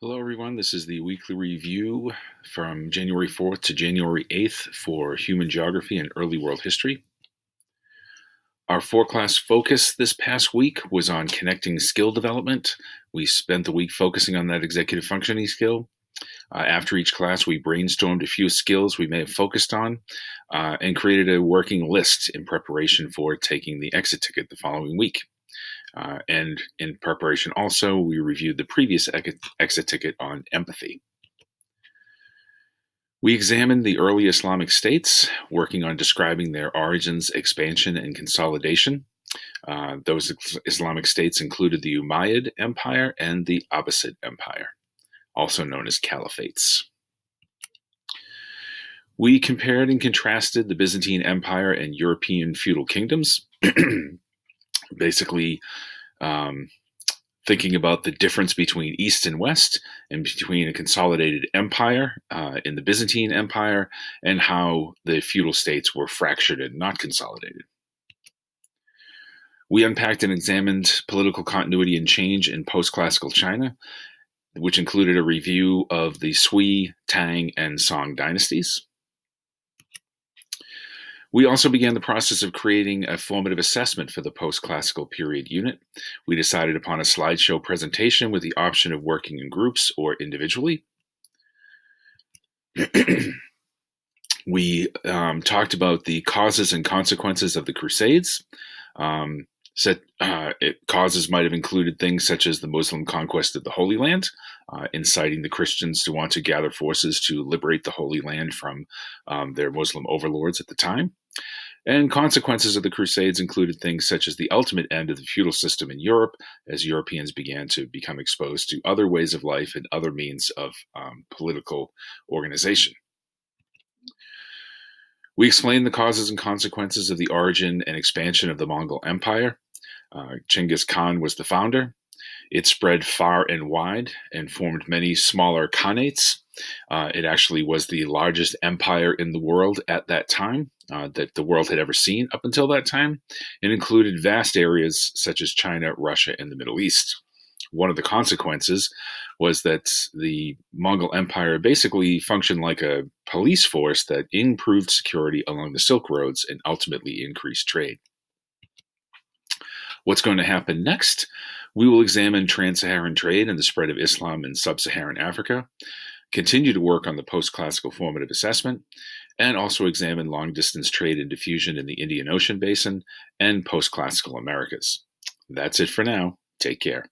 Hello, everyone. This is the weekly review from January 4th to January 8th for human geography and early world history. Our four-class focus this past week was on connecting skill development. We spent the week focusing on that executive functioning skill. After each class, we brainstormed a few skills we may have focused on and created a working list in preparation for taking the exit ticket the following week. And in preparation also, we reviewed the previous exit ticket on empathy. We examined the early Islamic states, working on describing their origins, expansion, and consolidation. Those Islamic states included the Umayyad Empire and the Abbasid Empire, also known as caliphates. We compared and contrasted the Byzantine Empire and European feudal kingdoms, basically thinking about the difference between East and West and between a consolidated empire in the Byzantine Empire and how the feudal states were fractured and not consolidated. We unpacked and examined political continuity and change in post-classical China, which included a review of the Sui, Tang, and Song dynasties. We also began the process of creating a formative assessment for the post-classical period unit. We decided upon a slideshow presentation with the option of working in groups or individually. We talked about the causes and consequences of the Crusades. Causes might have included things such as the Muslim conquest of the Holy Land, inciting the Christians to want to gather forces to liberate the Holy Land from their Muslim overlords at the time. And consequences of the Crusades included things such as the ultimate end of the feudal system in Europe, as Europeans began to become exposed to other ways of life and other means of political organization. We explained the causes and consequences of the origin and expansion of the Mongol Empire. Genghis Khan was the founder. It spread far and wide and formed many smaller khanates. It actually was the largest empire in the world at that time that the world had ever seen up until that time. It included vast areas such as China, Russia, and the Middle East. One of the consequences was that the Mongol Empire basically functioned like a police force that improved security along the Silk Roads and ultimately increased trade. What's going to happen next? We will examine trans-Saharan trade and the spread of Islam in sub-Saharan Africa, continue to work on the post-classical formative assessment, and also examine long-distance trade and diffusion in the Indian Ocean basin and post-classical Americas. That's it for now. Take care.